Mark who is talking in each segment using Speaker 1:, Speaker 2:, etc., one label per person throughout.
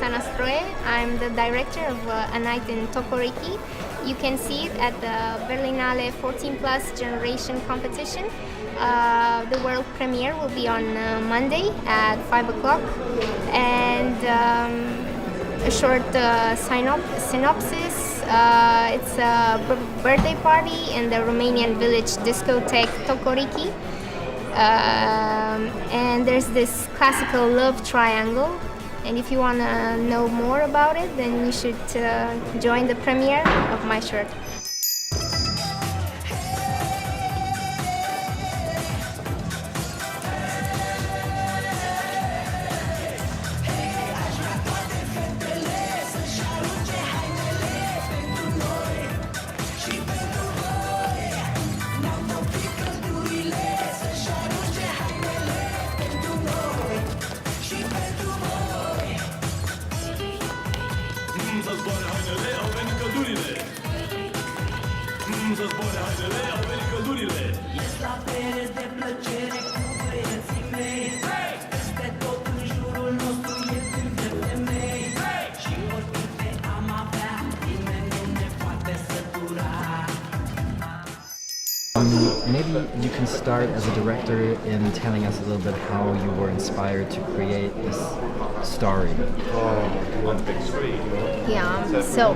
Speaker 1: Roxana Stroe. I'm the director of A Night in Tokoriki. You can see it at the Berlinale 14 Plus Generation Competition. The world premiere will be on Monday at 5 o'clock. And a short synopsis. It's a birthday party in the Romanian village discotheque Tokoriki. And there's this classical love triangle. And if you want to know more about it, then you should join the premiere of my short.
Speaker 2: Maybe you can start as a director in telling us a little bit how you were inspired to create this story.
Speaker 1: Yeah, so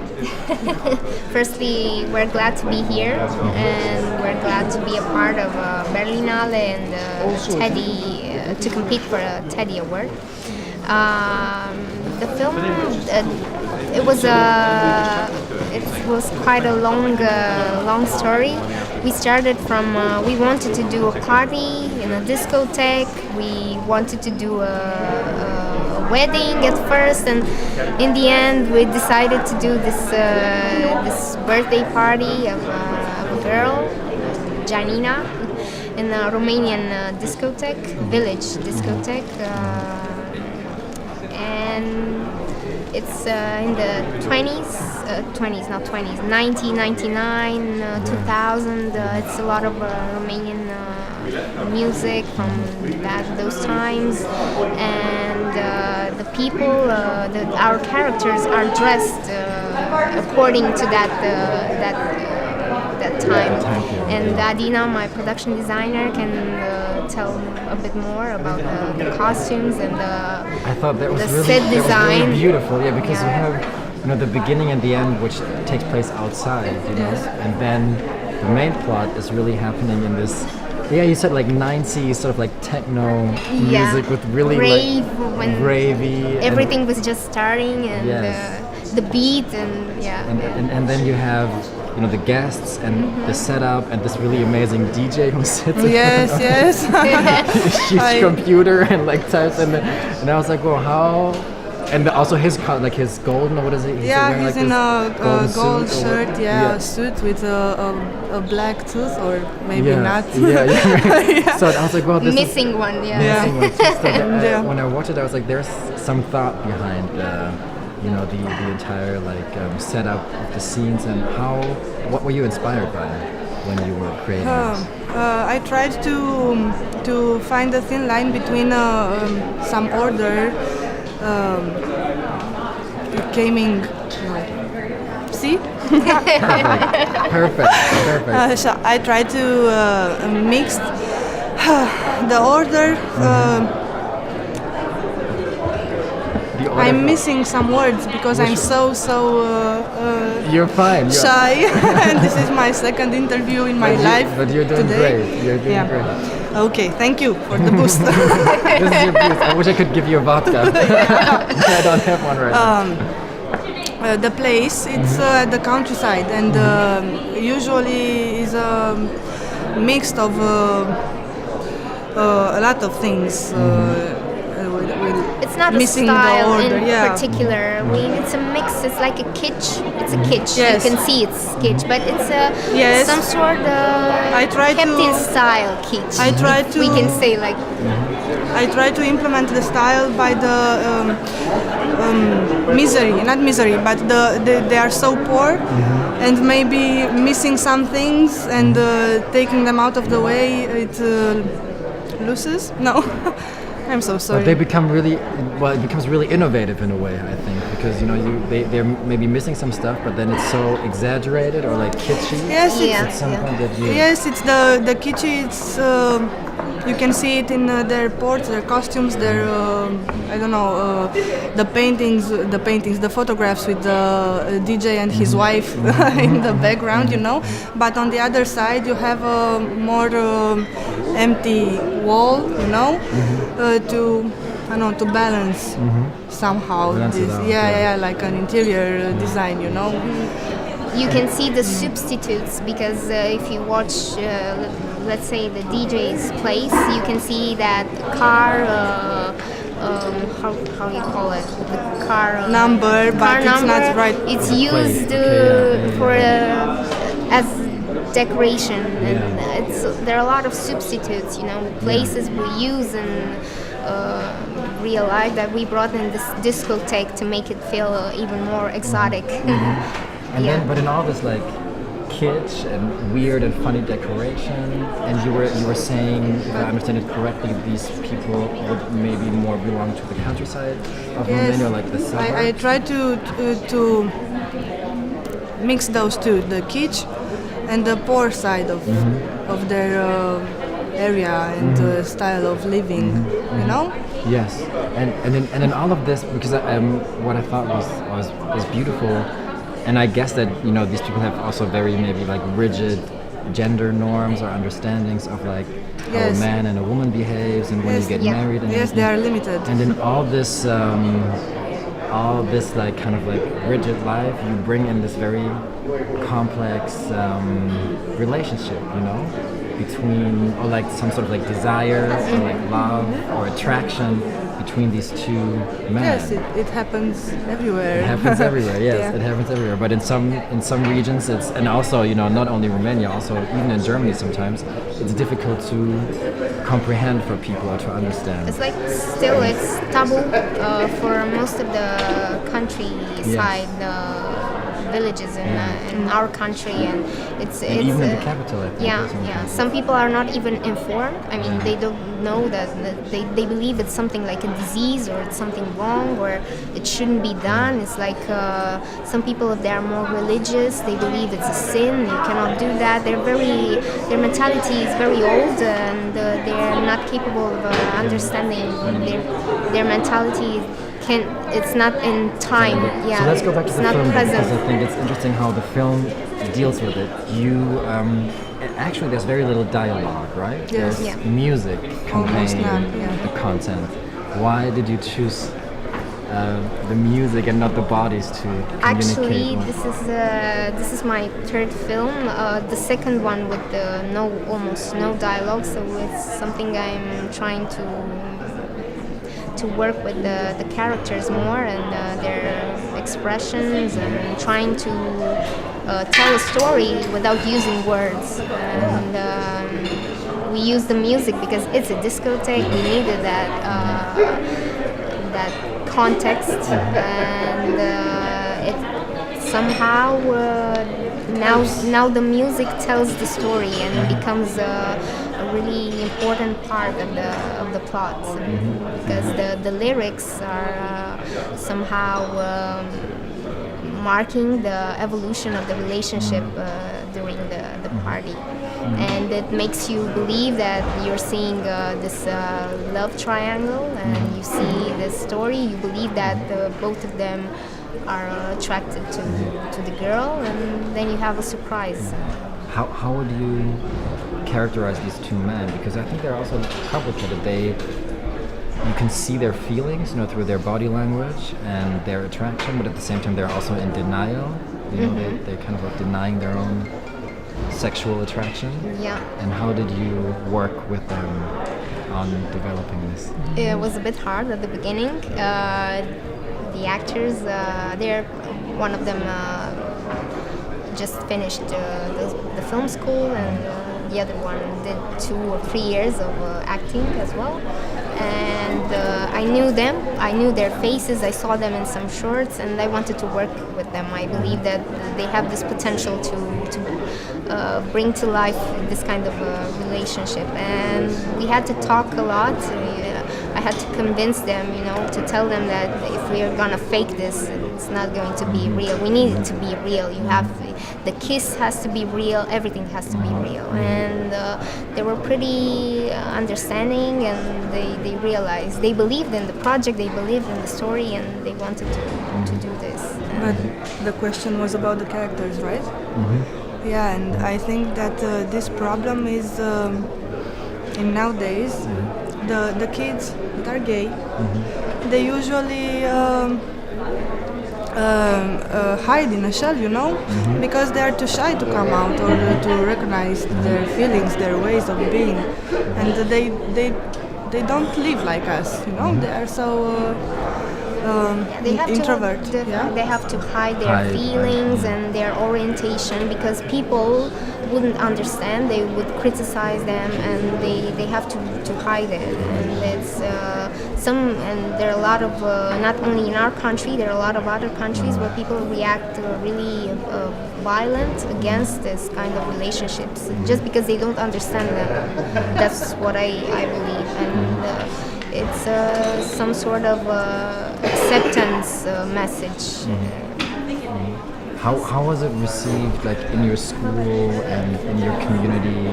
Speaker 1: firstly, we're glad to be here and we're glad to be a part of Berlinale and Teddy, to compete for a Teddy Award. The film, it was quite a long story. We started from, we wanted to do a party in a discotheque, we wanted to do a wedding at first, and in the end we decided to do this birthday party of a girl, Geaninas, in a Romanian discotheque, village discotheque, and it's in the 1999, 2000. It's a lot of Romanian music from those times, and the people, our characters are dressed according to that time. And Adina, my production designer, can tell a bit more about the costumes and
Speaker 2: I thought that was
Speaker 1: the
Speaker 2: really,
Speaker 1: set design.
Speaker 2: Really beautiful, yeah, because you have the beginning and the end, which takes place outside, and then the main plot is really happening in this. Yeah, you said like 90s sort of like techno music with really
Speaker 1: rave,
Speaker 2: like ravey.
Speaker 1: Everything was just starting, and the beat, and
Speaker 2: and then you have the guests and the setup and this really amazing DJ who sits in front of a huge computer and like types, and I was like, well, how? And also his golden, what is it?
Speaker 3: He's
Speaker 2: like
Speaker 3: in a gold shirt,
Speaker 2: a
Speaker 3: suit with a black tooth, or maybe not.
Speaker 2: Yeah. So I was like, well, this
Speaker 1: missing
Speaker 2: is,
Speaker 1: one,
Speaker 2: missing one. So when I watched it, I was like, there's some thought behind the entire setup of the scenes, and what were you inspired by when you were creating this?
Speaker 3: I tried to find a thin line between some order. See? Perfect. So I try to mix the order. I'm missing some words because I'm so
Speaker 2: you're fine.
Speaker 3: Shy, and this is my second interview in my life.
Speaker 2: But you're doing
Speaker 3: today.
Speaker 2: Great. You're doing great.
Speaker 3: Okay, thank you for the boost.
Speaker 2: This is your boost. I wish I could give you a vodka. I don't have one right now.
Speaker 3: The place, it's at the countryside, and usually is a mix of a lot of things.
Speaker 1: It's not a style in particular. It's a mix. It's like a kitsch. It's a kitsch.
Speaker 3: Yes.
Speaker 1: You can see it's kitsch, but it's some sort of kept in style kitsch. We can say like.
Speaker 3: I try to implement the style by the not misery, but they are so poor, and maybe missing some things and taking them out of the way, it loses. No. I'm so sorry.
Speaker 2: But they become really, well, it becomes really innovative in a way, I think, because they're maybe missing some stuff, but then it's so exaggerated or like kitschy.
Speaker 3: Yes,
Speaker 2: at some point that you.
Speaker 3: Yes, it's the kitschy. It's you can see it in their ports, their costumes, their I don't know, the paintings, the photographs with the DJ and his wife in the background, you know. But on the other side, you have a more empty wall, you know, to balance somehow this. Like an interior design, you know.
Speaker 1: You can see the substitutes because if you watch, let's say, the DJ's place, you can see that car, how you call it, the car
Speaker 3: number, but it's
Speaker 1: number,
Speaker 3: not right.
Speaker 1: It's used for as decoration, and there are a lot of substitutes, you know, places we use in real life that we brought in this discotheque to make it feel even more exotic.
Speaker 2: And then, but in all this like kitsch and weird and funny decoration, and you were saying, if I understand it correctly, these people would maybe more belong to the countryside of Romania, like the suburbs.
Speaker 3: I try to mix those two, the kitsch and the poor side of their area and style of living, you know.
Speaker 2: Yes, and then all of this, because what I thought was beautiful. And I guess that, you know, these people have also very maybe like rigid gender norms or understandings of like how a man and a woman behaves and when you get married. And
Speaker 3: yes, they are limited.
Speaker 2: And in all this like kind of like rigid life, you bring in this very complex relationship, you know, between, or like some sort of like desire or like love or attraction between these two men.
Speaker 3: Yes, it happens everywhere.
Speaker 2: It happens everywhere. Yes, it happens everywhere. But in some regions, it's, and also, you know, not only Romania, also even in Germany sometimes, it's difficult to comprehend for people or to understand.
Speaker 1: It's like still it's taboo for most of the countryside villages in our country, and it's
Speaker 2: even in the capital, I think.
Speaker 1: Some people are not even informed. I mean, they don't know that they believe it's something like a disease or it's something wrong or it shouldn't be done. It's like some people, if they are more religious, they believe it's a sin. You cannot do that. Their mentality is very old, and they're not capable of understanding their mentality. It's not in time.
Speaker 2: So let's go back to the film
Speaker 1: present.
Speaker 2: Because I think it's interesting how the film deals with it. Actually, there's very little dialogue, right?
Speaker 3: Yes.
Speaker 2: There's music conveying the content. Why did you choose the music and not the bodies to communicate?
Speaker 1: Actually, this is my third film. The second one with almost no dialogue. So it's something I'm trying to work with the characters more and their expressions, and trying to tell a story without using words. And we use the music because it's a discotheque. We needed that context, and it somehow now the music tells the story and becomes a really important part of the plot, because the lyrics are somehow marking the evolution of the relationship during the party, and it makes you believe that you're seeing this love triangle, and you see this story. You believe that both of them are attracted to the girl, and then you have a surprise.
Speaker 2: How would you characterize these two men? Because I think they're also complicated. You can see their feelings, you know, through their body language and their attraction, but at the same time they're also in denial. You know, they're kind of like denying their own sexual attraction. Yeah. And how did you work with them on developing this?
Speaker 1: It was a bit hard at the beginning. The actors, one of them just finished the film school, and the other one did 2 or 3 years of acting as well. And I knew them, I knew their faces, I saw them in some shorts, and I wanted to work with them. I believe that they have this potential to bring to life this kind of relationship. And we had to talk a lot. I had to convince them, to tell them that if we are gonna fake this, it's not going to be real. We need it to be real. The kiss has to be real. Everything has to be real. And they were pretty understanding, and they realized they believed in the project, they believed in the story, and they wanted to do this.
Speaker 3: But the question was about the characters, right?
Speaker 2: Mm-hmm.
Speaker 3: Yeah, and I think that this problem is in nowadays the kids that are gay, they usually hide in a shell, because they are too shy to come out or to recognize their feelings, their ways of being, and they don't live like us, They are so introvert.
Speaker 1: They have to hide their feelings and their orientation, because people wouldn't understand. They would criticize them, and they have to hide it. And it's and there are a lot of not only in our country, there are a lot of other countries where people react really violent against this kind of relationships just because they don't understand them. That's what I believe, and it's some sort of acceptance message.
Speaker 2: How was it received, like in your school and in your community?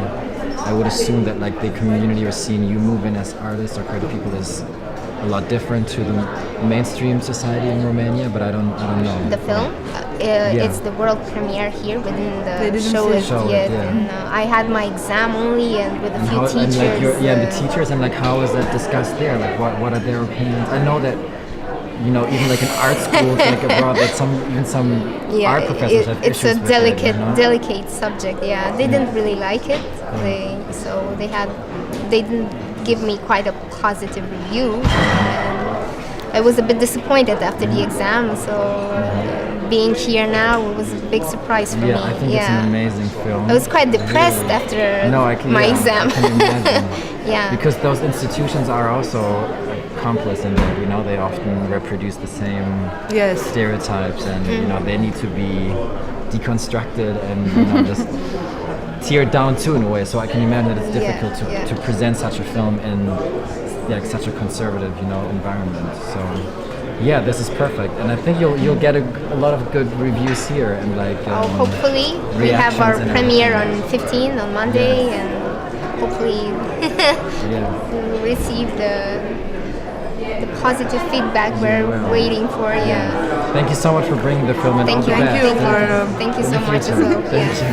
Speaker 2: I would assume that like the community or scene you move in as artists or creative people is a lot different to the mainstream society in Romania, but I don't know.
Speaker 1: The film, it's the world premiere here. Within the show it yet. And I had my exam only, and with a few teachers.
Speaker 2: And like the teachers, and like how is that discussed there? Like what are their opinions? I know that even like in art schools like abroad, that some art professors have issues with it.
Speaker 1: It's a delicate subject. Yeah, they didn't really like it. They didn't give me quite a positive review. And I was a bit disappointed after the exam. So being here now was a big surprise for me.
Speaker 2: I think it's an amazing film.
Speaker 1: I was quite depressed after my exam.
Speaker 2: I can imagine. Because those institutions are also accomplice in that, they often reproduce the same stereotypes, and they need to be deconstructed and just teared down too in a way. So I can imagine that it's difficult to present such a film in such a conservative environment. So this is perfect, and I think you'll get a lot of good reviews here, and
Speaker 1: hopefully we have our premiere on 15 on Monday, and hopefully we'll receive the positive feedback we're waiting for.
Speaker 2: Thank you so much for bringing the film, and
Speaker 1: thank
Speaker 2: all
Speaker 1: you.
Speaker 2: the best.
Speaker 1: Thank you so much as well.
Speaker 2: Thank you.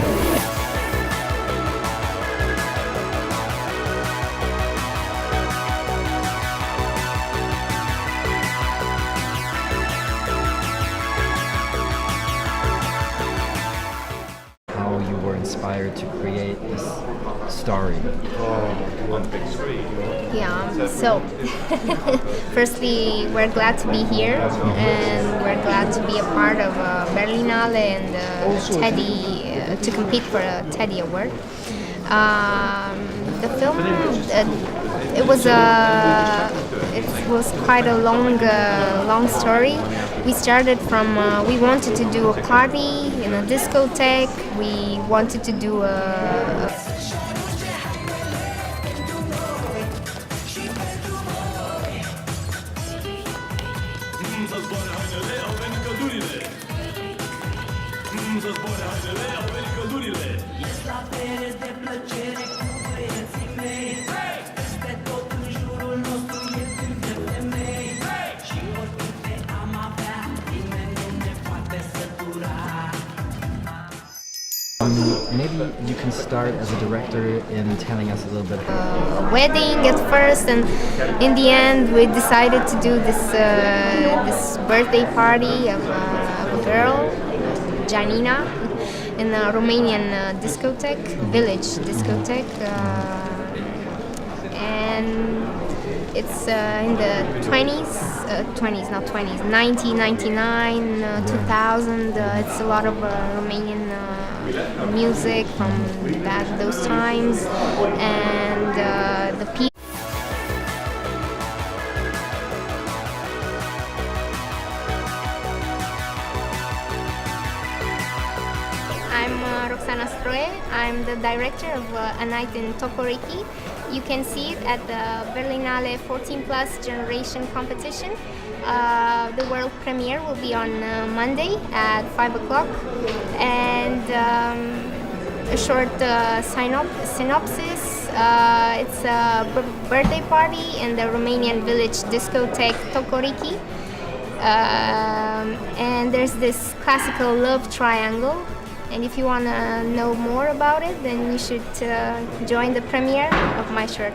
Speaker 2: How you were inspired to create this story?
Speaker 1: So firstly, we're glad to be here, and we're glad to be a part of Berlinale and Teddy, to compete for a Teddy Award. The film, it was quite a long story. We started from, we wanted to do a party in a discotheque. We wanted to do a
Speaker 2: Maybe you can start as a director in telling us a little bit.
Speaker 1: A wedding at first, and in the end we decided to do this birthday party of a girl, Geanina, in a Romanian discotheque, village discotheque, and it's in the 1999, 2000. It's a lot of Romanian music from those times, and the people. I'm Roxana Stroe. I'm the director of A Night in Tokoriki. You can see it at the Berlinale 14 Plus Generation Competition. The world premiere will be on Monday at 5 o'clock. And a short synopsis. It's a birthday party in the Romanian village discotheque Tokoriki. And there's this classical love triangle. And if you want to know more about it, then you should join the premiere of my shirt.